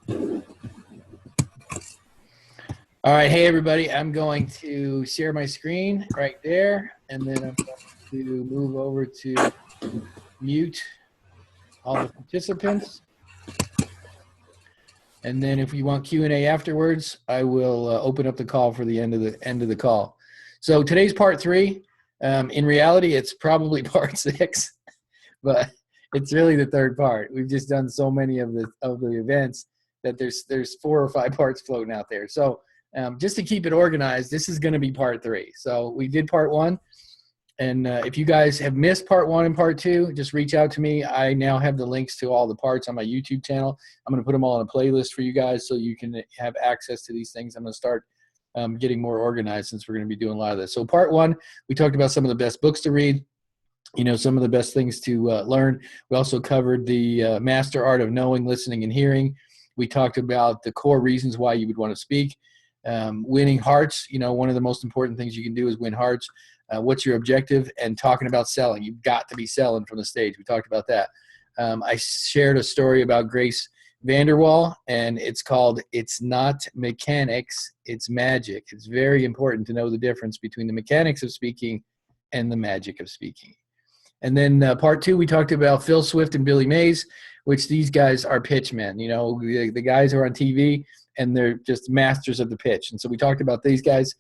All right, hey everybody, I'm going to share my screen right there, and then I'm going to move over to mute all the participants. And then if you want Q&A afterwards, I will open up the call for the end of the call. So today's part 3. In reality, it's probably part 6, but it's really the third part. We've just done so many of the events that there's 4 or 5 parts floating out there. So just to keep it organized, this is going to be part 3. So we did part 1. And if you guys have missed part 1 and part 2, just reach out to me. I now have the links to all the parts on my YouTube channel. I'm going to put them all in a playlist for you guys so you can have access to these things. I'm going to start getting more organized since we're going to be doing a lot of this. So part 1, we talked about some of the best books to read, some of the best things to learn. We also covered the master art of knowing, listening, and hearing. We talked about the core reasons why you would want to speak. Winning hearts, one of the most important things you can do is win hearts. What's your objective? And talking about selling. You've got to be selling from the stage. We talked about that. I shared a story about Grace Vanderwall, and it's called It's Not Mechanics, It's Magic. It's very important to know the difference between the mechanics of speaking and the magic of speaking. And then part 2, we talked about Phil Swift and Billy Mays, which these guys are pitchmen. The guys who are on TV, and they're just masters of the pitch. And so we talked about these guys.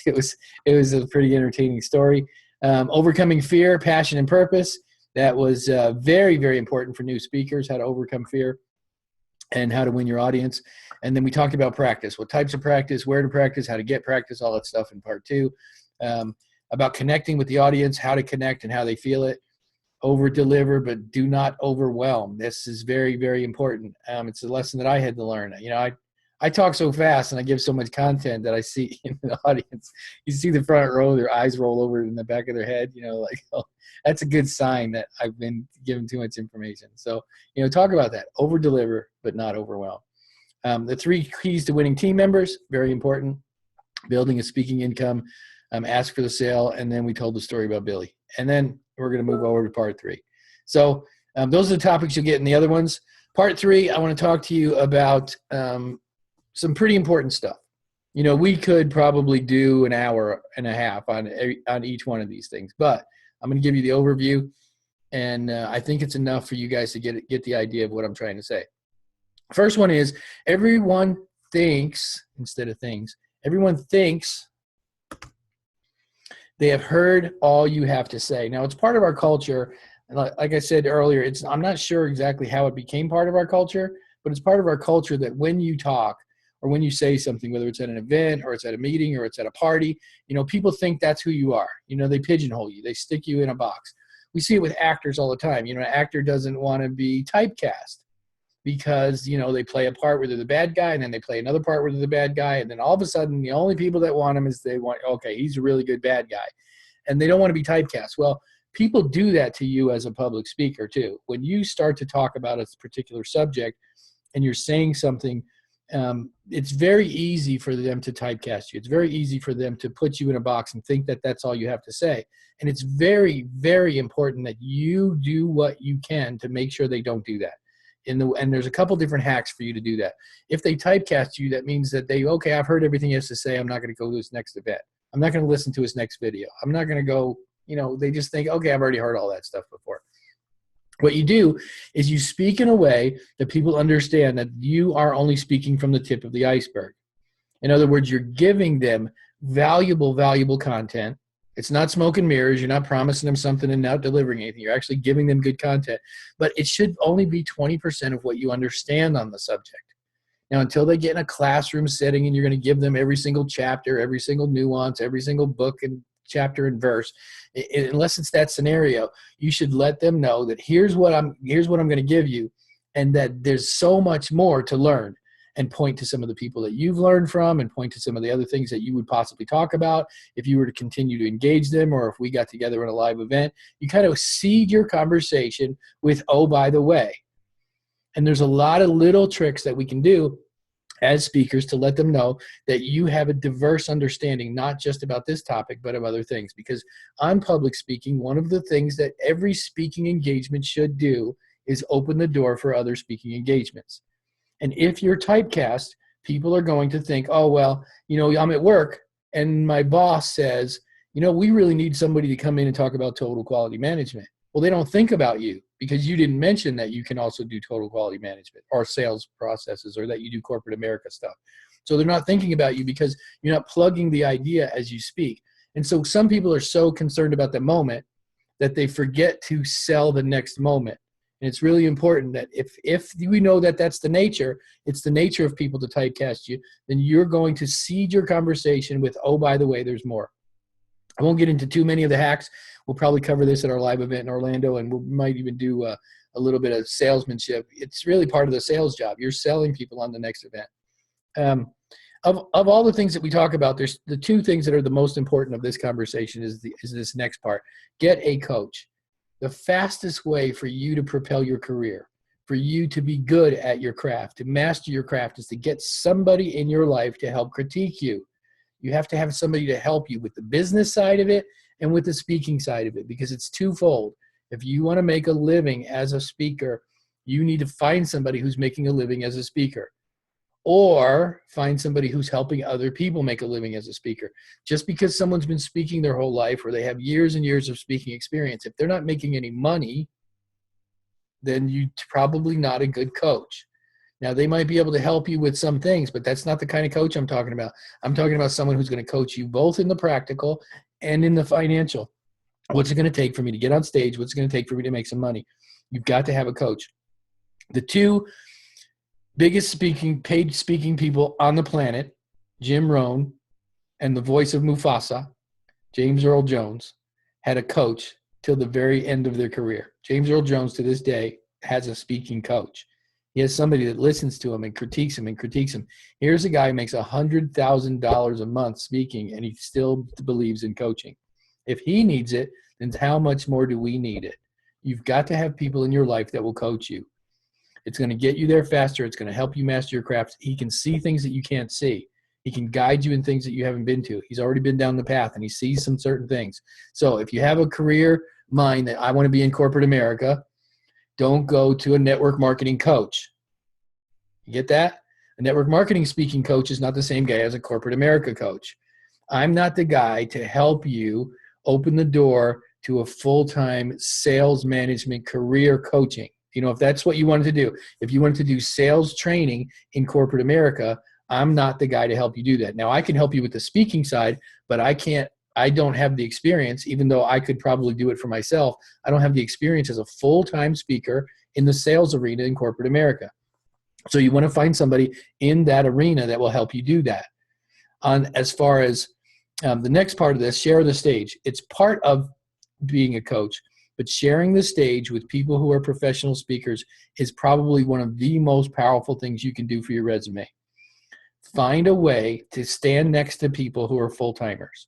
It was a pretty entertaining story. Overcoming fear, passion, and purpose. That was very, very important for new speakers, how to overcome fear and how to win your audience. And then we talked about practice, what types of practice, where to practice, how to get practice, all that stuff in part 2. About connecting with the audience, how to connect and how they feel it. Over deliver, but do not overwhelm. This is very, very important. It's a lesson that I had to learn. I talk so fast and I give so much content that I see in the audience. You see the front row, their eyes roll over in the back of their head, oh, that's a good sign that I've been given too much information. So, talk about that. Over deliver, but not overwhelm. The 3 keys to winning team members, very important. Building a speaking income, ask for the sale, and then we told the story about Billy. And then we're going to move over to part 3. So those are the topics you'll get in the other ones. Part 3, I want to talk to you about some pretty important stuff. We could probably do an hour and a half on each one of these things, but I'm going to give you the overview, and I think it's enough for you guys to get the idea of what I'm trying to say. First one is everyone thinks they have heard all you have to say. Now, it's part of our culture. And like I said earlier, I'm not sure exactly how it became part of our culture, but it's part of our culture that when you talk or when you say something, whether it's at an event or it's at a meeting or it's at a party, people think that's who you are. They pigeonhole you. They stick you in a box. We see it with actors all the time. An actor doesn't want to be typecast because, they play a part where they're the bad guy, and then they play another part where they're the bad guy. And then all of a sudden, the only people that want him is okay, he's a really good bad guy. And they don't want to be typecast. Well, people do that to you as a public speaker too. When you start to talk about a particular subject and you're saying something, it's very easy for them to typecast you. It's very easy for them to put you in a box and think that that's all you have to say. And it's very, very important that you do what you can to make sure they don't do that. And there's a couple different hacks for you to do that. If they typecast you, that means that okay, I've heard everything he has to say. I'm not going to go to his next event. I'm not going to listen to his next video. I'm not going to go, they just think, okay, I've already heard all that stuff before. What you do is you speak in a way that people understand that you are only speaking from the tip of the iceberg. In other words, you're giving them valuable, valuable content. It's not smoke and mirrors. You're not promising them something and not delivering anything. You're actually giving them good content. But it should only be 20% of what you understand on the subject. Now, until they get in a classroom setting and you're going to give them every single chapter, every single nuance, every single book and chapter and verse, unless it's that scenario, you should let them know that here's what I'm going to give you, and that there's so much more to learn, and point to some of the people that you've learned from, and point to some of the other things that you would possibly talk about if you were to continue to engage them, or if we got together in a live event. You kind of seed your conversation with, oh, by the way. And there's a lot of little tricks that we can do as speakers to let them know that you have a diverse understanding, not just about this topic, but of other things. Because on public speaking, one of the things that every speaking engagement should do is open the door for other speaking engagements. And if you're typecast, people are going to think, oh, well, I'm at work and my boss says, we really need somebody to come in and talk about total quality management. Well, they don't think about you because you didn't mention that you can also do total quality management or sales processes, or that you do corporate America stuff. So they're not thinking about you because you're not plugging the idea as you speak. And so some people are so concerned about the moment that they forget to sell the next moment. And it's really important that if we know that that's the nature, it's the nature of people to typecast you, then you're going to seed your conversation with, oh, by the way, there's more. I won't get into too many of the hacks. We'll probably cover this at our live event in Orlando, and we might even do a little bit of salesmanship. It's really part of the sales job. You're selling people on the next event. Of all the things that we talk about, there's the two things that are the most important of this conversation is this next part. Get a coach. The fastest way for you to propel your career, for you to be good at your craft, to master your craft, is to get somebody in your life to help critique you. You have to have somebody to help you with the business side of it and with the speaking side of it, because it's twofold. If you want to make a living as a speaker, you need to find somebody who's making a living as a speaker, or find somebody who's helping other people make a living as a speaker. Just because someone's been speaking their whole life, or they have years and years of speaking experience, if they're not making any money, then you're probably not a good coach. Now, they might be able to help you with some things, but that's not the kind of coach I'm talking about. I'm talking about someone who's going to coach you both in the practical and in the financial. What's it going to take for me to get on stage? What's it going to take for me to make some money? You've got to have a coach. The two biggest paid speaking people on the planet, Jim Rohn and the voice of Mufasa, James Earl Jones, had a coach till the very end of their career. James Earl Jones to this day has a speaking coach. He has somebody that listens to him and critiques him and critiques him. Here's a guy who makes $100,000 a month speaking, and he still believes in coaching. If he needs it, then how much more do we need it? You've got to have people in your life that will coach you. It's going to get you there faster. It's going to help you master your craft. He can see things that you can't see. He can guide you in things that you haven't been to. He's already been down the path, and he sees some certain things. So if you have a career mind that I want to be in corporate America, don't go to a network marketing coach. You get that? A network marketing speaking coach is not the same guy as a corporate America coach. I'm not the guy to help you open the door to a full-time sales management career coaching. If that's what you wanted to do, if you wanted to do sales training in corporate America, I'm not the guy to help you do that. Now, I can help you with the speaking side, but I don't have the experience, even though I could probably do it for myself. I don't have the experience as a full-time speaker in the sales arena in corporate America. So you want to find somebody in that arena that will help you do that. As far as the next part of this, share the stage. It's part of being a coach, but sharing the stage with people who are professional speakers is probably one of the most powerful things you can do for your resume. Find a way to stand next to people who are full-timers.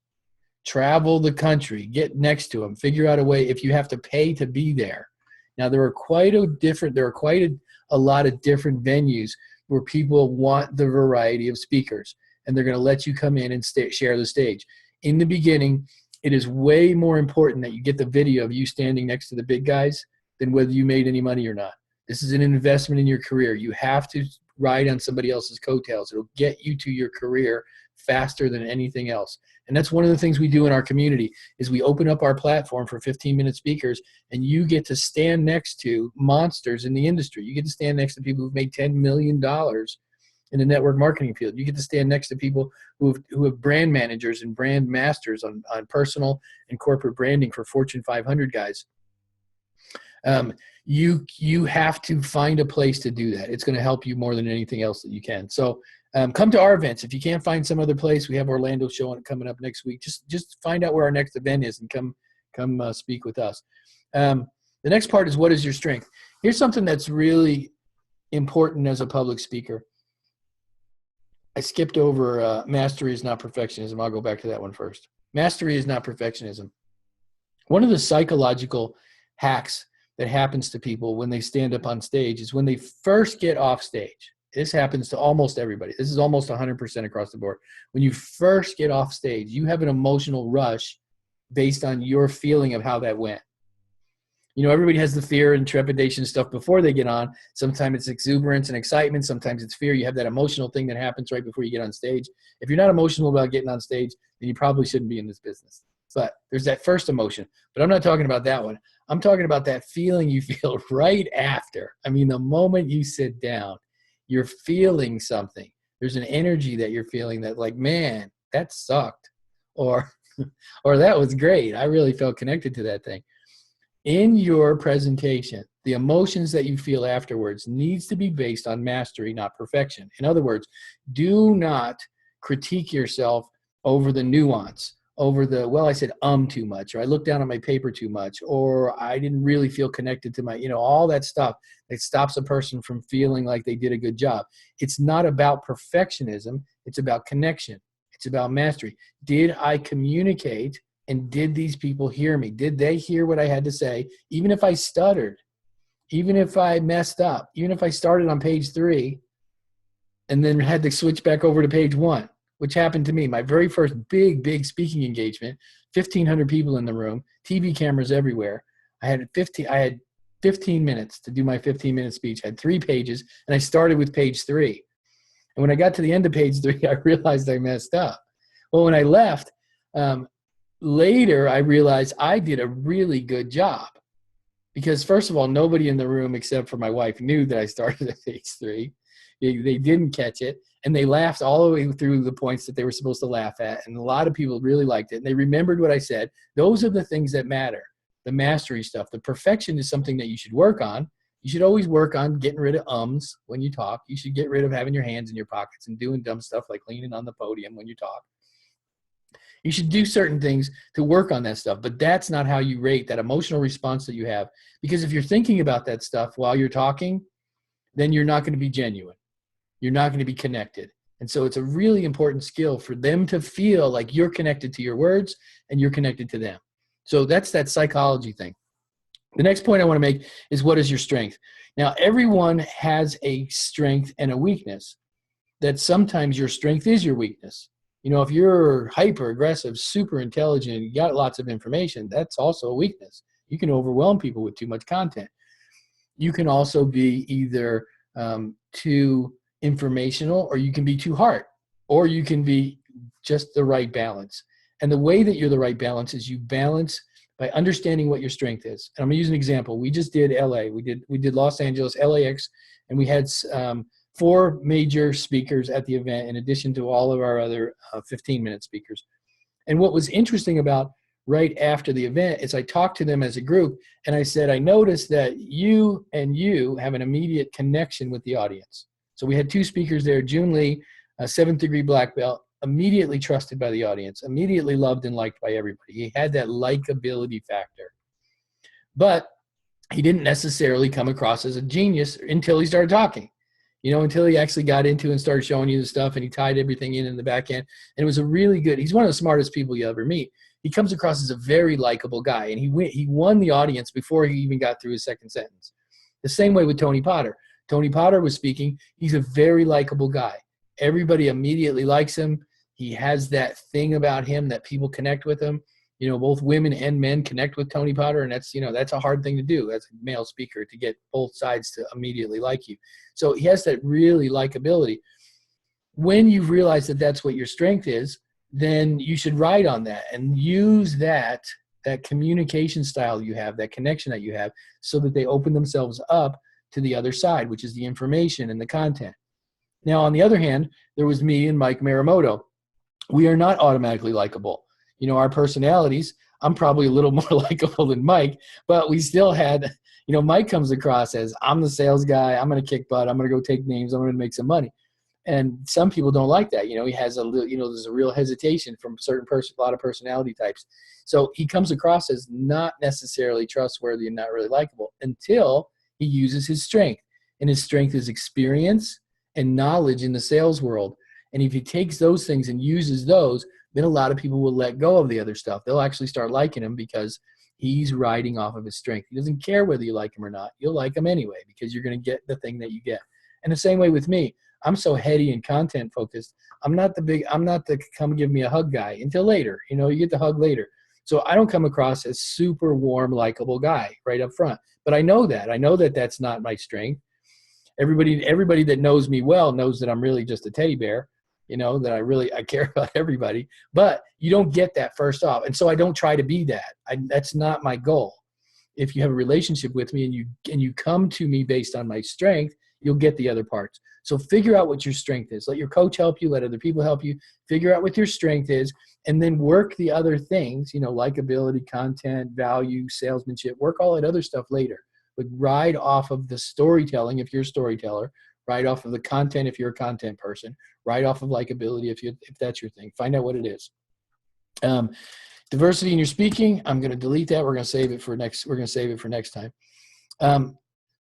Travel the country, get next to them, figure out a way if you have to pay to be there. Now, there are quite a lot of different venues where people want the variety of speakers, and they're going to let you come in and share the stage. In the beginning, it is way more important that you get the video of you standing next to the big guys than whether you made any money or not. This is an investment in your career. You have to ride on somebody else's coattails. It'll get you to your career faster than anything else. And that's one of the things we do in our community is we open up our platform for 15-minute speakers, and you get to stand next to monsters in the industry. You get to stand next to people who've made $10 million in the network marketing field. You get to stand next to people who have brand managers and brand masters on personal and corporate branding for Fortune 500 guys. You have to find a place to do that. It's going to help you more than anything else that you can. So come to our events. If you can't find some other place, we have Orlando show coming up next week. Just find out where our next event is and come speak with us. The next part is, what is your strength? Here's something that's really important as a public speaker. I skipped over mastery is not perfectionism. I'll go back to that one first. Mastery is not perfectionism. One of the psychological hacks that happens to people when they stand up on stage is when they first get off stage. This happens to almost everybody. This is almost 100% across the board. When you first get off stage, you have an emotional rush based on your feeling of how that went. You know, everybody has the fear and trepidation stuff before they get on. Sometimes it's exuberance and excitement. Sometimes it's fear. You have that emotional thing that happens right before you get on stage. If you're not emotional about getting on stage, then you probably shouldn't be in this business. But there's that first emotion. But I'm not talking about that one. I'm talking about that feeling you feel right after. I mean, the moment you sit down, you're feeling something. There's an energy that you're feeling that like, man, that sucked. Or, or that was great. I really felt connected to that thing. In your presentation, the emotions that you feel afterwards needs to be based on mastery, not perfection. In other words, do not critique yourself over the nuance, over the, well, I said too much, or I looked down at my paper too much, or I didn't really feel connected to my, you know, all that stuff that stops a person from feeling like they did a good job. It's not about perfectionism. It's about connection. It's about mastery. Did I communicate? And did these people hear me? Did they hear what I had to say? Even if I stuttered, even if I messed up, even if I started on page 3 and then had to switch back over to page 1, which happened to me. My very first big speaking engagement, 1,500 people in the room, TV cameras everywhere. I had 15 minutes to do my 15-minute speech. I had 3 pages, and I started with page 3. And when I got to the end of page 3, I realized I messed up. Well, when I left, later, I realized I did a really good job because, first of all, nobody in the room except for my wife knew that I started at page 3. They didn't catch it, and they laughed all the way through the points that they were supposed to laugh at, and a lot of people really liked it, and they remembered what I said. Those are the things that matter, the mastery stuff. The perfection is something that you should work on. You should always work on getting rid of ums when you talk. You should get rid of having your hands in your pockets and doing dumb stuff like leaning on the podium when you talk. You should do certain things to work on that stuff, but that's not how you rate that emotional response that you have. Because if you're thinking about that stuff while you're talking, then you're not going to be genuine. You're not going to be connected. And so it's a really important skill for them to feel like you're connected to your words and you're connected to them. So that's that psychology thing. The next point I want to make is, what is your strength? Now, everyone has a strength and a weakness. That sometimes your strength is your weakness. You know, if you're hyper aggressive, super intelligent, you got lots of information, that's also a weakness. You can overwhelm people with too much content. You can also be either too informational, or you can be too hard, or you can be just the right balance. And the way that you're the right balance is you balance by understanding what your strength is. And I'm gonna use an example. We just did LA. We did Los Angeles, LAX, and we had 4 major speakers at the event in addition to all of our other 15-minute speakers. And what was interesting about right after the event is I talked to them as a group, and I said, I noticed that you and you have an immediate connection with the audience. So we had 2 speakers there, June Lee, a 7th degree black belt, immediately trusted by the audience, immediately loved and liked by everybody. He had that likability factor. But he didn't necessarily come across as a genius until he started talking. You know, until he actually got into and started showing you the stuff, and he tied everything in the back end. And it was a really good, he's one of the smartest people you ever meet. He comes across as a very likable guy, and he won the audience before he even got through his second sentence. The same way with Tony Potter. Tony Potter was speaking. He's a very likable guy. Everybody immediately likes him. He has that thing about him that people connect with him. You know, both women and men connect with Tony Potter, and that's, you know, that's a hard thing to do as a male speaker, to get both sides to immediately like you. So he has that really likability. When you realize that that's what your strength is, then you should ride on that and use that communication style you have, that connection that you have, so that they open themselves up to the other side, which is the information and the content. Now, on the other hand, there was me and Mike Maramoto. We are not automatically likable. You know, our personalities, I'm probably a little more likable than Mike, but we still had, you know, Mike comes across as, I'm the sales guy, I'm going to kick butt, I'm going to go take names, I'm going to make some money. And some people don't like that. You know, he has a little, you know, there's a real hesitation from a lot of personality types. So he comes across as not necessarily trustworthy and not really likable until he uses his strength. And his strength is experience and knowledge in the sales world. And if he takes those things and uses those, then a lot of people will let go of the other stuff. They'll actually start liking him because he's riding off of his strength. He doesn't care whether you like him or not. You'll like him anyway because you're going to get the thing that you get. And the same way with me. I'm so heady and content focused. I'm not the come give me a hug guy until later. You know, you get the hug later. So I don't come across as super warm, likable guy right up front. But I know that that's not my strength. Everybody that knows me well knows that I'm really just a teddy bear, that I care about everybody. But you don't get that first off. And so I don't try to be that. That's not my goal. If you have a relationship with me and you come to me based on my strength, you'll get the other parts. So figure out what your strength is. Let your coach help you. Let other people help you. Figure out what your strength is, and then work the other things, likability, content, value, salesmanship. Work all that other stuff later. But ride off of the storytelling if you're a storyteller. Ride off of the content if you're a content person. Ride off of likability if that's your thing. Find out what it is. Diversity in your speaking. I'm going to delete that. We're going to save it for next time.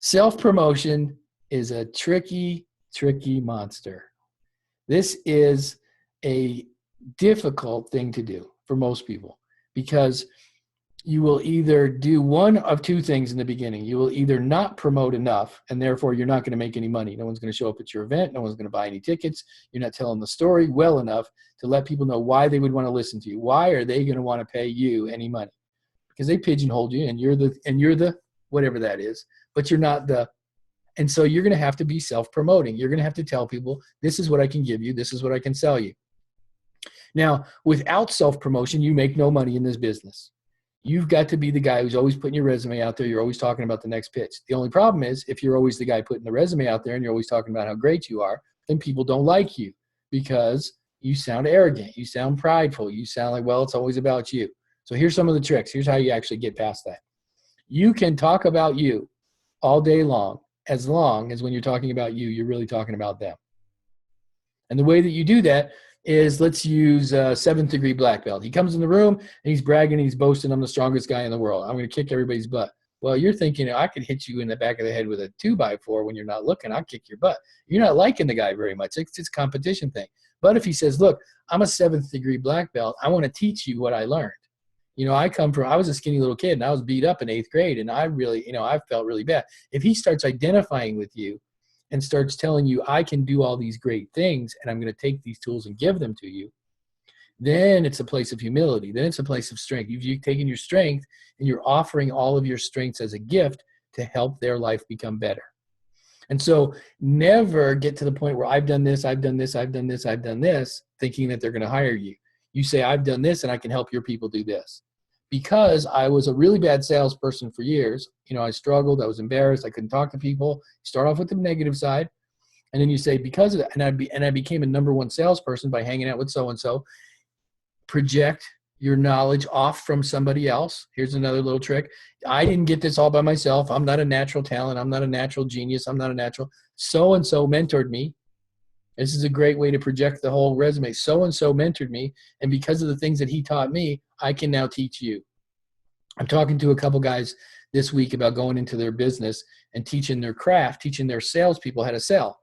Self-promotion is a tricky monster. This is a difficult thing to do for most people, because you will either do one of two things in the beginning. You will either not promote enough, and therefore you're not going to make any money. No one's going to show up at your event. No one's going to buy any tickets. You're not telling the story well enough to let people know why they would want to listen to you. Why are they going to want to pay you any money? Because they pigeonholed you, and you're the whatever that is, but you're not the. And so you're going to have to be self-promoting. You're going to have to tell people, this is what I can give you. This is what I can sell you. Now, without self-promotion, you make no money in this business. You've got to be the guy who's always putting your resume out there. You're always talking about the next pitch. The only problem is, if you're always the guy putting the resume out there and you're always talking about how great you are, then people don't like you because you sound arrogant. You sound prideful. You sound like, well, it's always about you. So here's some of the tricks. Here's how you actually get past that. You can talk about you all day long as when you're talking about you, you're really talking about them. And the way that you do that is, let's use 7th degree black belt. He comes in the room and he's bragging, he's boasting, I'm the strongest guy in the world. I'm going to kick everybody's butt. Well, you're thinking, I could hit you in the back of the head with a 2x4 when you're not looking. I'll kick your butt. You're not liking the guy very much. It's a competition thing. But if he says, look, I'm a 7th degree black belt. I want to teach you what I learned. I was a skinny little kid and I was beat up in 8th grade, and I really, I felt really bad. If he starts identifying with you and starts telling you, I can do all these great things and I'm going to take these tools and give them to you, then it's a place of humility. Then it's a place of strength. You've taken your strength and you're offering all of your strengths as a gift to help their life become better. And so never get to the point where I've done this, thinking that they're going to hire you. You say, I've done this and I can help your people do this. Because I was a really bad salesperson for years. I struggled. I was embarrassed. I couldn't talk to people. You start off with the negative side. And then you say, because of that, and I became a number one salesperson by hanging out with so-and-so. Project your knowledge off from somebody else. Here's another little trick. I didn't get this all by myself. I'm not a natural talent. I'm not a natural genius. I'm not a natural. So-and-so mentored me. This is a great way to project the whole resume. So-and-so mentored me, and because of the things that he taught me, I can now teach you. I'm talking to a couple guys this week about going into their business and teaching their craft, teaching their salespeople how to sell.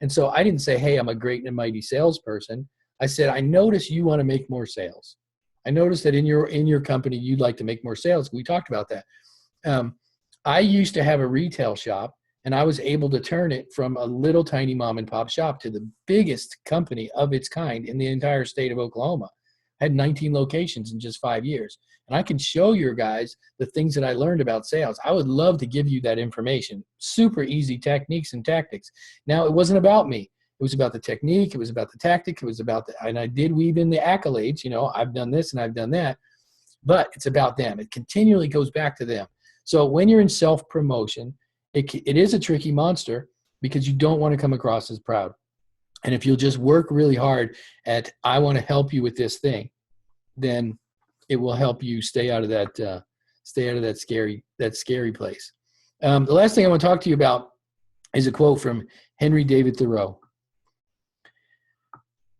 And so I didn't say, hey, I'm a great and mighty salesperson. I said, I notice you want to make more sales. I noticed that in your company, you'd like to make more sales. We talked about that. I used to have a retail shop, and I was able to turn it from a little tiny mom and pop shop to the biggest company of its kind in the entire state of Oklahoma. I had 19 locations in just 5 years. And I can show your guys the things that I learned about sales. I would love to give you that information. Super easy techniques and tactics. Now, it wasn't about me. It was about the technique. It was about the tactic. It was about and I did weave in the accolades. I've done this and I've done that. But it's about them. It continually goes back to them. So when you're in self-promotion, it is a tricky monster because you don't want to come across as proud. And if you'll just work really hard at, I want to help you with this thing, then it will help you stay out of that scary place. The last thing I want to talk to you about is a quote from Henry David Thoreau.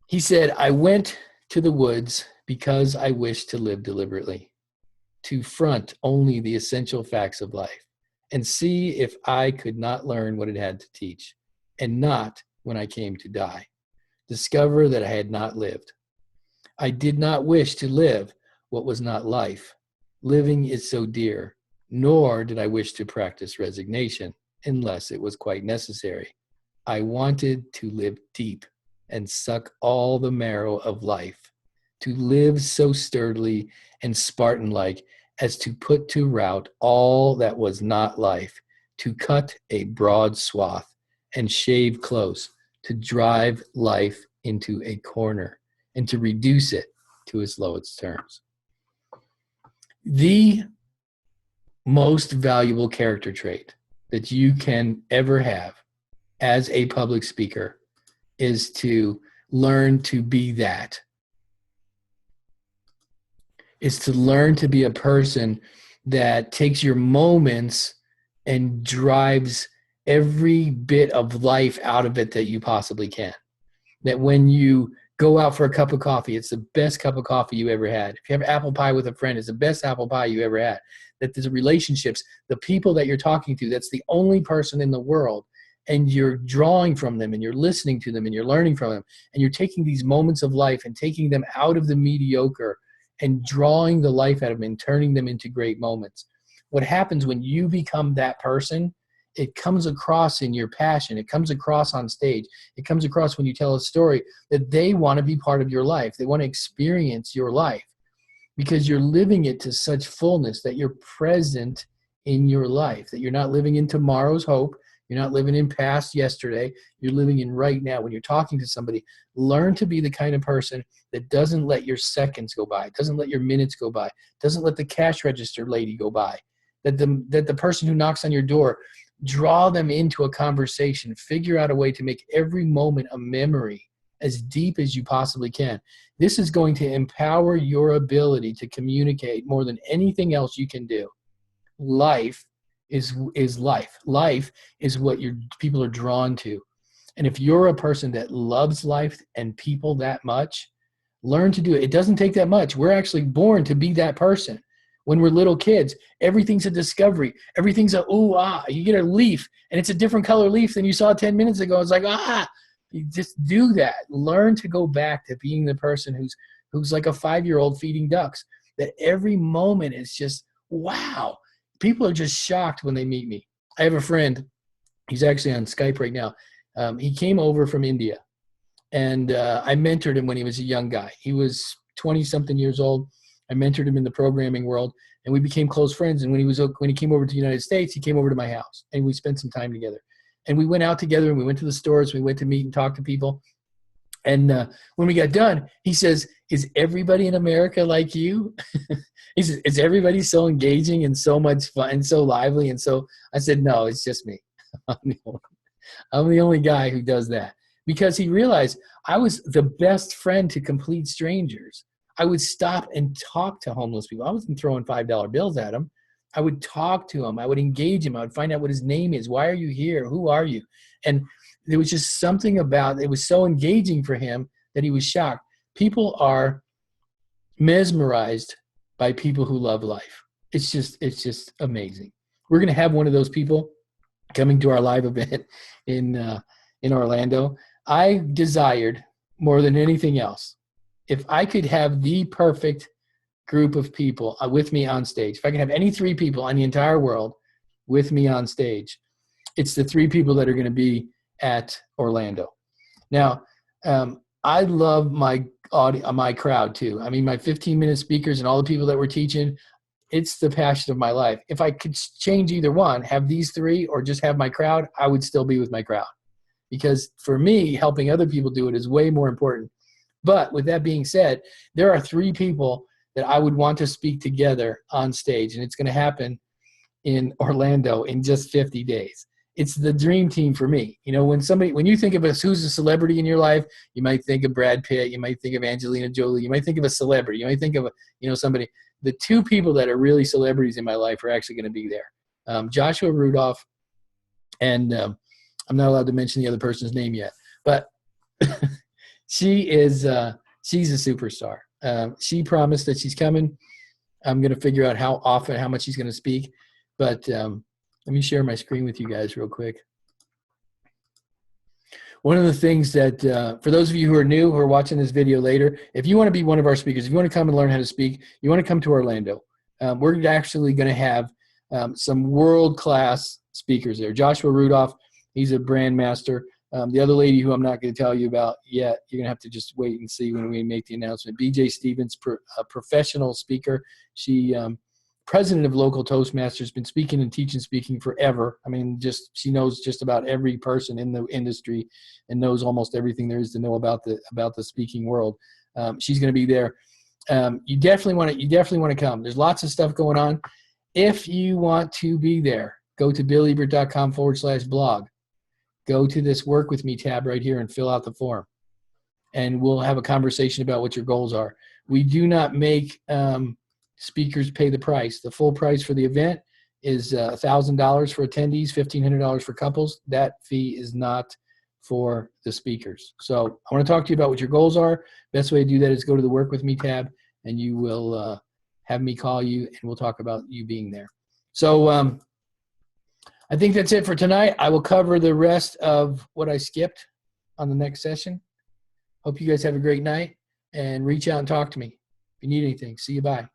He said, I went to the woods because I wished to live deliberately, to front only the essential facts of life, and see if I could not learn what it had to teach, and not, when I came to die, discover that I had not lived. I did not wish to live what was not life. Living is so dear, nor did I wish to practice resignation, unless it was quite necessary. I wanted to live deep and suck all the marrow of life, to live so sturdily and Spartan-like as to put to rout all that was not life, to cut a broad swath and shave close, to drive life into a corner and to reduce it to its lowest terms. The most valuable character trait that you can ever have as a public speaker is to learn to be that. Is to learn to be a person that takes your moments and drives every bit of life out of it that you possibly can. That when you go out for a cup of coffee, it's the best cup of coffee you ever had. If you have apple pie with a friend, it's the best apple pie you ever had. That there's relationships, the people that you're talking to, that's the only person in the world, and you're drawing from them and you're listening to them and you're learning from them, and you're taking these moments of life and taking them out of the mediocre and drawing the life out of them and turning them into great moments. What happens when you become that person, it comes across in your passion. It comes across on stage. It comes across when you tell a story that they want to be part of your life. They want to experience your life because you're living it to such fullness that you're present in your life, that you're not living in tomorrow's hope. You're not living in past yesterday. You're living in right now. When you're talking to somebody, learn to be the kind of person that doesn't let your seconds go by, doesn't let your minutes go by, doesn't let the cash register lady go by, that the person who knocks on your door, draw them into a conversation, figure out a way to make every moment a memory as deep as you possibly can. This is going to empower your ability to communicate more than anything else you can do. Life is life. Life is what people are drawn to. And if you're a person that loves life and people that much, learn to do it. It doesn't take that much. We're actually born to be that person. When we're little kids, everything's a discovery. Everything's a ooh, ah. You get a leaf, and it's a different color leaf than you saw 10 minutes ago. It's like, ah. You just do that. Learn to go back to being the person who's like a 5-year-old feeding ducks. That every moment is just, wow. People are just shocked when they meet me. I have a friend. He's actually on Skype right now. He came over from India, and I mentored him when he was a young guy. He was 20-something years old. I mentored him in the programming world, and we became close friends. And when he came over to the United States, he came over to my house, and we spent some time together. And we went out together, and we went to the stores. We went to meet and talk to people. And when we got done, he says, "Is everybody in America like you?" He says, "Is everybody so engaging and so much fun and so lively?" And so I said, "No, it's just me. I'm the only guy who does that." Because he realized I was the best friend to complete strangers. I would stop and talk to homeless people. I wasn't throwing $5 bills at them. I would talk to him. I would engage him. I would find out what his name is. Why are you here? Who are you? And there was just something about it was so engaging for him that he was shocked. People are mesmerized by people who love life. It's just amazing. We're going to have one of those people coming to our live event in Orlando. I desired more than anything else, if I could have the perfect group of people with me on stage, if I could have any 3 people on the entire world with me on stage, it's the 3 people that are going to be at Orlando. Now, I love my crowd too. I mean, my 15-minute speakers and all the people that we're teaching, it's the passion of my life. If I could change either one, have these 3 or just have my crowd, I would still be with my crowd. Because for me, helping other people do it is way more important. But with that being said, there are 3 people that I would want to speak together on stage, and it's going to happen in Orlando in just 50 days. It's the dream team for me. You know, when you think of us, who's a celebrity in your life, you might think of Brad Pitt, you might think of Angelina Jolie, you might think of a celebrity, you might think of somebody. The 2 people that are really celebrities in my life are actually going to be there. Joshua Rudolph, and I'm not allowed to mention the other person's name yet, but she's a superstar. She promised that she's coming. I'm going to figure out how much she's going to speak. But let me share my screen with you guys real quick. One of the things that, for those of you who are new, who are watching this video later, if you want to be one of our speakers, if you want to come and learn how to speak, you want to come to Orlando. We're actually going to have some world-class speakers there. Joshua Rudolph, he's a brand master. The other lady who I'm not going to tell you about yet, you're going to have to just wait and see when we make the announcement. BJ Stevens, a professional speaker. She president of local Toastmasters, been speaking and teaching speaking forever. I mean, she knows just about every person in the industry and knows almost everything there is to know about the speaking world. She's going to be there. You definitely want to come. There's lots of stuff going on. If you want to be there, go to billebert.com/blog. Go to this Work With Me tab right here and fill out the form. And we'll have a conversation about what your goals are. We do not make speakers pay the price. The full price for the event is $1,000 for attendees, $1,500 for couples. That fee is not for the speakers. So I want to talk to you about what your goals are. Best way to do that is go to the Work With Me tab, and you will have me call you, and we'll talk about you being there. So I think that's it for tonight. I will cover the rest of what I skipped on the next session. Hope you guys have a great night, and reach out and talk to me if you need anything. See you. Bye.